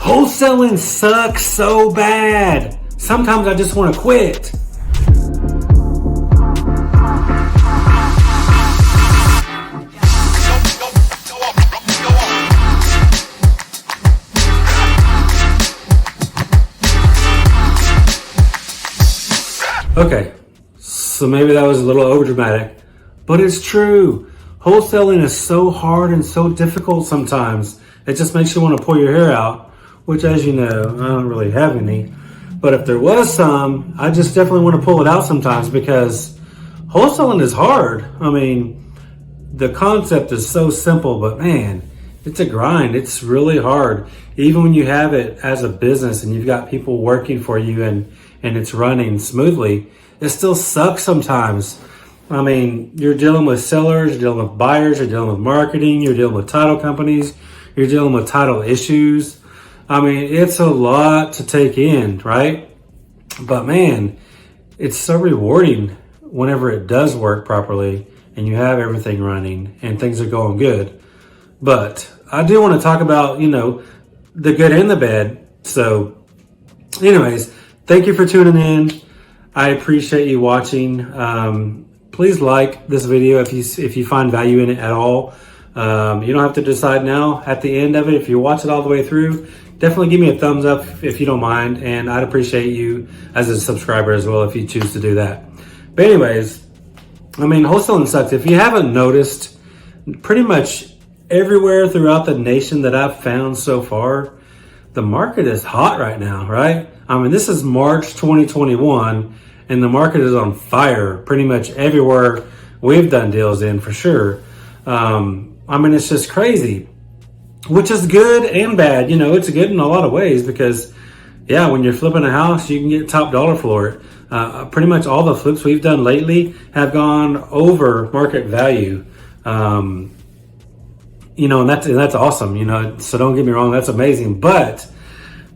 Wholesaling sucks so bad. Sometimes I just want to quit. Okay, so maybe that was a little overdramatic, but it's true. Wholesaling is so hard and so difficult sometimes. It just makes you want to pull your hair out, which, as you know, I don't really have any. But if there was some, I just definitely want to pull it out sometimes because wholesaling is hard. I mean, the concept is so simple, but man, it's a grind. It's really hard. Even when you have it as a business and you've got people working for you and it's running smoothly, it still sucks sometimes. I mean, you're dealing with sellers, you're dealing with buyers, you're dealing with marketing, you're dealing with title companies, you're dealing with title issues. I mean, it's a lot to take in, right? But man, it's so rewarding whenever it does work properly and you have everything running and things are going good. But I do want to talk about, the good and the bad. So anyways, thank you for tuning in. I appreciate you watching. Please like this video if you find value in it at all. You don't have to decide now. At the end of it, if you watch it all the way through, definitely give me a thumbs up if you don't mind. And I'd appreciate you as a subscriber as well if you choose to do that. But anyways, I mean, wholesaling sucks. If you haven't noticed, pretty much everywhere throughout the nation that I've found so far, the market is hot right now, right? I mean, this is March 2021 and the market is on fire pretty much everywhere we've done deals in, for sure. I mean, it's just crazy, which is good and bad. It's good in a lot of ways because, yeah, when you're flipping a house, you can get top dollar for it. Pretty much all the flips we've done lately have gone over market value. And that's awesome, so don't get me wrong, that's amazing. But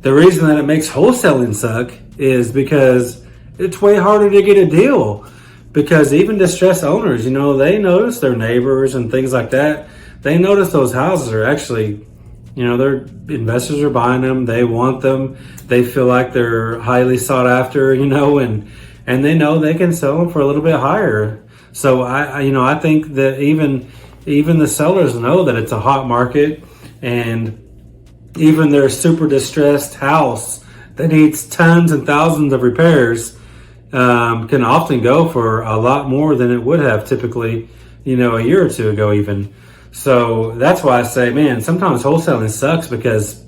the reason that it makes wholesaling suck is because it's way harder to get a deal, because even distressed owners, they notice their neighbors and things like that. They notice those houses are actually, their investors are buying them. They want them. They feel like they're highly sought after, and they know they can sell them for a little bit higher. So I think that even the sellers know that it's a hot market, and even their super distressed house that needs tons and thousands of repairs can often go for a lot more than it would have typically, a year or two ago even. So that's why I say, man, sometimes wholesaling sucks because,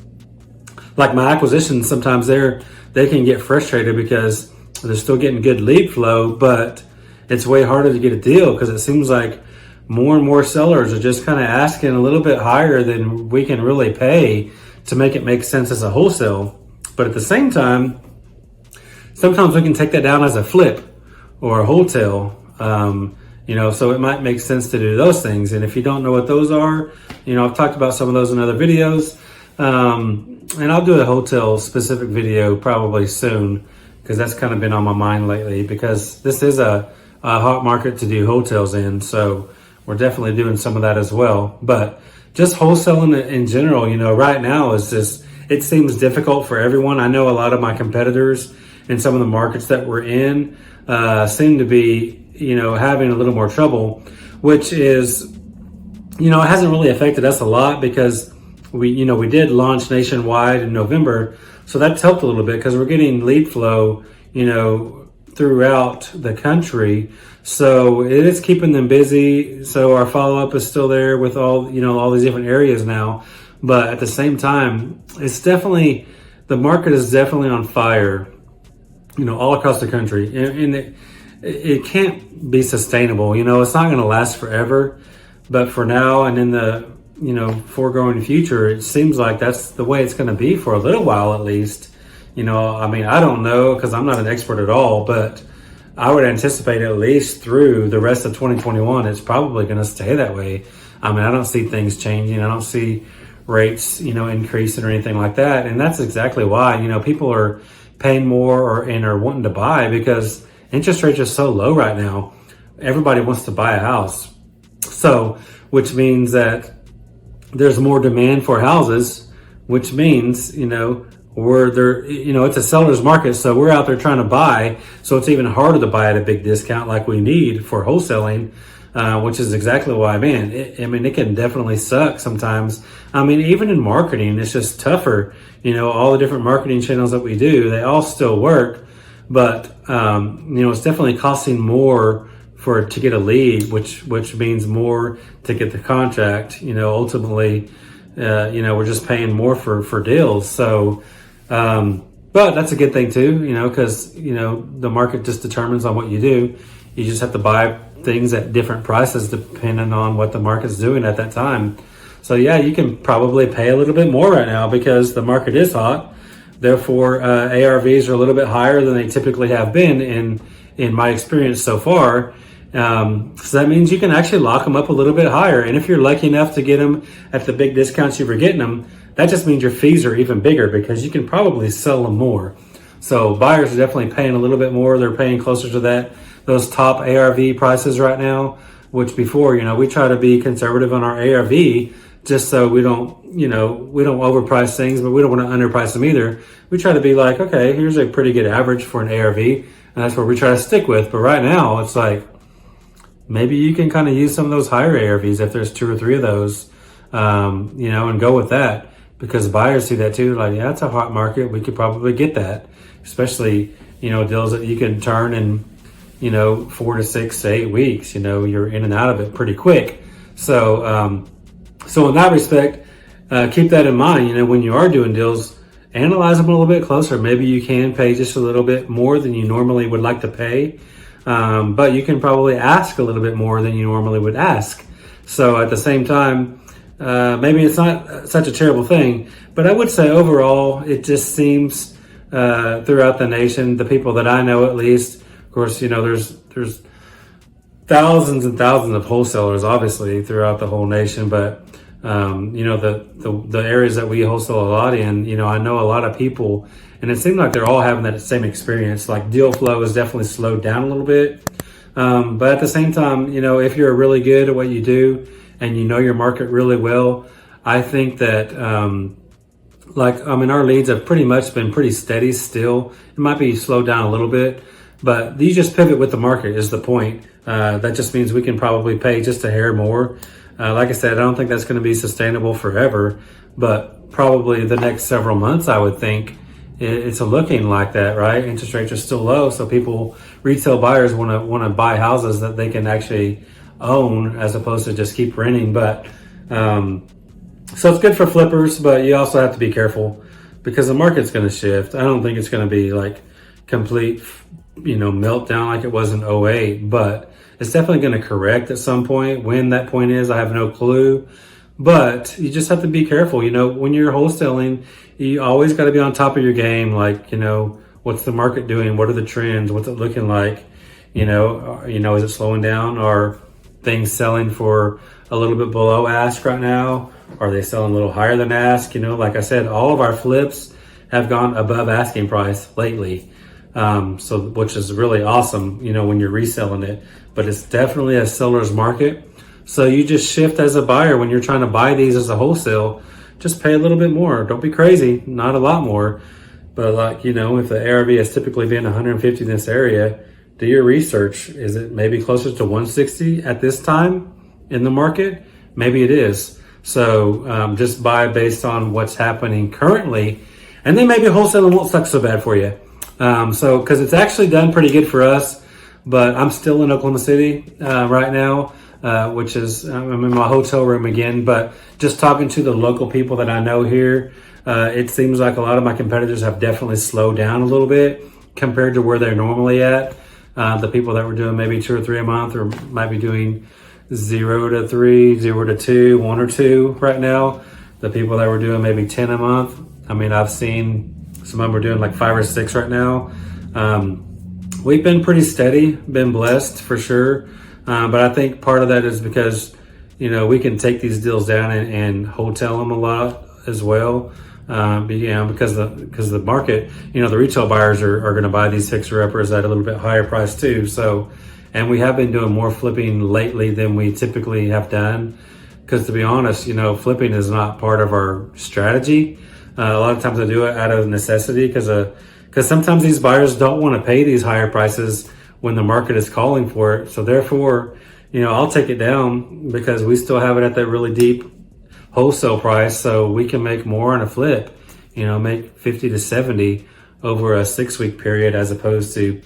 like my acquisitions, sometimes they can get frustrated because they're still getting good lead flow, but it's way harder to get a deal because it seems like more and more sellers are just kind of asking a little bit higher than we can really pay to make it make sense as a wholesale. But at the same time, sometimes we can take that down as a flip or a wholesale, so it might make sense to do those things. And if you don't know what those are, I've talked about some of those in other videos. And I'll do a wholesale specific video probably soon because that's kind of been on my mind lately, because this is a hot market to do wholesales in. So we're definitely doing some of that as well. But just wholesaling in general, right now is just, it seems difficult for everyone. I know a lot of my competitors in some of the markets that we're in seem to be, having a little more trouble, which is, it hasn't really affected us a lot because we did launch nationwide in November. So that's helped a little bit because we're getting lead flow, throughout the country. So it is keeping them busy. So our follow-up is still there with all these different areas now. But at the same time, the market is definitely on fire, all across the country. And it can't be sustainable. It's not going to last forever. But for now and in the, foregoing future, it seems like that's the way it's going to be for a little while at least. I don't know because I'm not an expert at all, but I would anticipate at least through the rest of 2021, it's probably going to stay that way. I don't see things changing. I don't see rates, increasing or anything like that. And that's exactly why, people are paying more and are wanting to buy because interest rates are so low right now. Everybody wants to buy a house. So, which means that there's more demand for houses, which means, we're there, it's a seller's market. So we're out there trying to buy. So it's even harder to buy at a big discount like we need for wholesaling, which is exactly why it can definitely suck sometimes. Even in marketing, it's just tougher. All the different marketing channels that we do, they all still work, but, it's definitely costing more to get a lead, which means more to get the contract. Ultimately, we're just paying more for deals. So, but that's a good thing too, because, the market just determines on what you do. You just have to buy things at different prices depending on what the market's doing at that time. So yeah, you can probably pay a little bit more right now because the market is hot. Therefore, ARVs are a little bit higher than they typically have been in my experience so far. So that means you can actually lock them up a little bit higher. And if you're lucky enough to get them at the big discounts you were getting them, that just means your fees are even bigger because you can probably sell them more. So buyers are definitely paying a little bit more. They're paying closer to those top ARV prices right now, which before, we try to be conservative on our ARV just so we don't overprice things, but we don't want to underprice them either. We try to be like, okay, here's a pretty good average for an ARV, and that's what we try to stick with. But right now, it's like, maybe you can kind of use some of those higher ARVs if there's 2 or 3 of those, and go with that because buyers see that too. Like, yeah, it's a hot market. We could probably get that, especially, deals that you can turn in, 4 to 6 to 8 weeks. You're in and out of it pretty quick. So in that respect, keep that in mind. When you are doing deals, analyze them a little bit closer. Maybe you can pay just a little bit more than you normally would like to pay. But you can probably ask a little bit more than you normally would ask. So at the same time, maybe it's not such a terrible thing, but I would say overall, it just seems, throughout the nation, the people that I know at least, of course, there's thousands and thousands of wholesalers, obviously, throughout the whole nation, but, the areas that we wholesale a lot in, I know a lot of people, and it seems like they're all having that same experience. Like deal flow is definitely slowed down a little bit. But at the same time, if you're really good at what you do and your market really well, I think that, our leads have pretty much been pretty steady still. It might be slowed down a little bit, but you just pivot with the market is the point. That just means we can probably pay just a hair more. Like I said, I don't think that's going to be sustainable forever, but probably the next several months, I would think it's looking like that, right? Interest rates are still low. So retail buyers want to buy houses that they can actually own as opposed to just keep renting. But, so it's good for flippers, but you also have to be careful because the market's going to shift. I don't think it's going to be like complete, meltdown like it was in '08, but it's definitely going to correct at some point. When that point is, I have no clue. But you just have to be careful. When you're wholesaling, you always got to be on top of your game. Like, what's the market doing? What are the trends? What's it looking like? Is it slowing down? Are things selling for a little bit below ask right now? Are they selling a little higher than ask? Like I said, all of our flips have gone above asking price lately. Which is really awesome, when you're reselling it, but it's definitely a seller's market. So you just shift as a buyer when you're trying to buy these as a wholesale, just pay a little bit more. Don't be crazy, not a lot more, but if the ARV has typically been 150 in this area, do your research. Is it maybe closer to 160 at this time in the market? Maybe it is. So, just buy based on what's happening currently, and then maybe wholesaling won't suck so bad for you. Cause it's actually done pretty good for us, but I'm still in Oklahoma City, right now, which is, I'm in my hotel room again, but just talking to the local people that I know here, it seems like a lot of my competitors have definitely slowed down a little bit compared to where they're normally at. The people that were doing maybe 2 or 3 a month or might be doing 0 to 3, 0 to 2, 1 or 2 right now. The people that were doing maybe 10 a month. I've seen some of them are doing like 5 or 6 right now. We've been pretty steady, been blessed for sure. But I think part of that is because, we can take these deals down and wholesale them a lot as well. Because the market, the retail buyers are going to buy these fixer-uppers at a little bit higher price too. So, and we have been doing more flipping lately than we typically have done because to be honest, flipping is not part of our strategy. A lot of times I do it out of necessity because sometimes these buyers don't want to pay these higher prices when the market is calling for it. So therefore, I'll take it down because we still have it at that really deep wholesale price, so we can make more on a flip, make 50 to 70 over a 6-week period as opposed to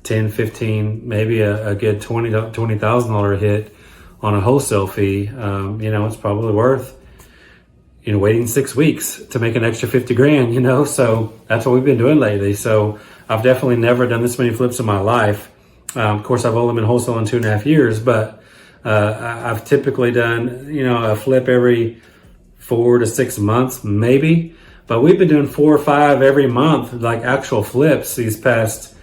10, 15, maybe a good $20,000 hit on a wholesale fee. It's probably worth waiting 6 weeks to make an extra 50 grand, so that's what we've been doing lately. So I've definitely never done this many flips in my life. Of course, I've only been wholesaling 2.5 years, but I've typically done, a flip every 4 to 6 months, maybe. But we've been doing 4 or 5 every month, like actual flips these past,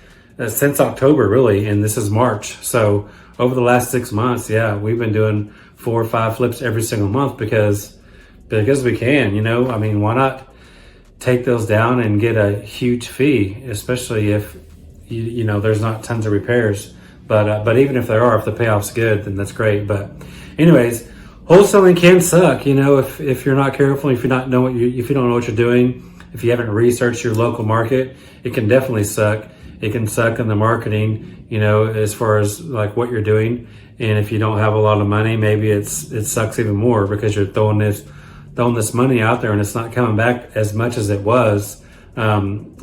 since October, really, and this is March. So over the last 6 months, yeah, we've been doing 4 or 5 flips every single month because we can, why not take those down and get a huge fee, especially if, there's not tons of repairs. But even if there are, if the payoff's good, then that's great. But anyways, wholesaling can suck, if you're not careful, if you don't know what you're doing, if you haven't researched your local market, it can definitely suck. It can suck in the marketing, as far as like what you're doing. And if you don't have a lot of money, maybe it sucks even more because you're throwing this money out there and it's not coming back as much as it was. And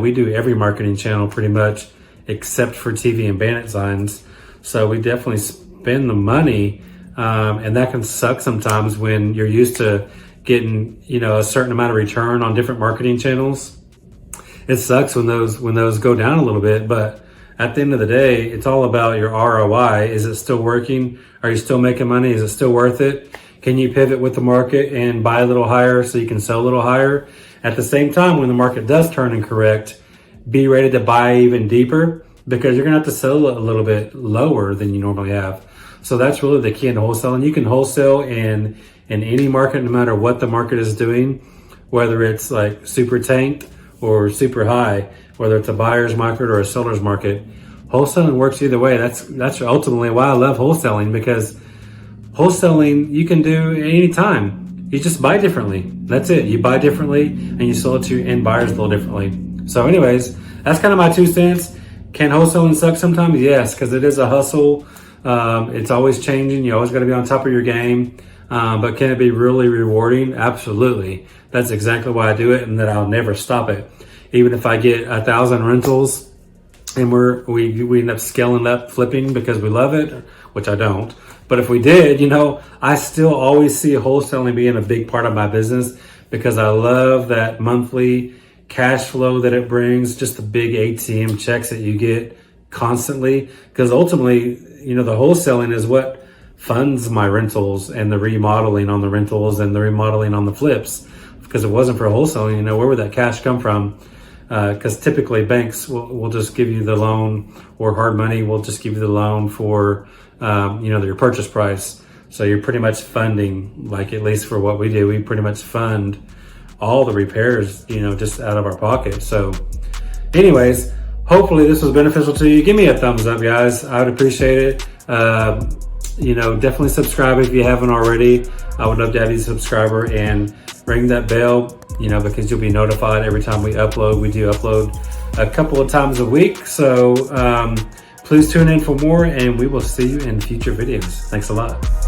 we do every marketing channel pretty much except for TV and bandit signs. So we definitely spend the money, and that can suck sometimes when you're used to getting, a certain amount of return on different marketing channels. It sucks when those go down a little bit, but at the end of the day, it's all about your ROI. Is it still working? Are you still making money? Is it still worth it? Can you pivot with the market and buy a little higher so you can sell a little higher? At the same time, when the market does turn and correct, be ready to buy even deeper because you're going to have to sell a little bit lower than you normally have. So that's really the key into wholesaling. You can wholesale in any market, no matter what the market is doing, whether it's like super tanked or super high, whether it's a buyer's market or a seller's market. Wholesaling works either way. That's ultimately why I love wholesaling, because wholesaling you can do any time. You just buy differently. That's it. You buy differently and you sell it to your end buyers a little differently. So anyways, that's kind of my 2 cents. Can wholesaling suck sometimes? Yes, because it is a hustle. It's always changing. You always got to be on top of your game. But can it be really rewarding? Absolutely. That's exactly why I do it, and that I'll never stop it. Even if I get 1,000 rentals and we end up scaling up flipping because we love it, which I don't. But if we did, I still always see wholesaling being a big part of my business because I love that monthly cash flow that it brings, just the big ATM checks that you get constantly. Because ultimately, the wholesaling is what funds my rentals and the remodeling on the rentals and the remodeling on the flips. Because if it wasn't for wholesaling, where would that cash come from? Because typically banks will just give you the loan, or hard money will just give you the loan for your purchase price. So you're pretty much funding, like at least for what we do, we pretty much fund all the repairs, just out of our pocket. So anyways, hopefully this was beneficial to you. Give me a thumbs up, guys. I would appreciate it. Definitely subscribe if you haven't already. I would love to have you subscriber and ring that bell, because you'll be notified every time we upload. We do upload a couple of times a week. So please tune in for more, and we will see you in future videos. Thanks a lot.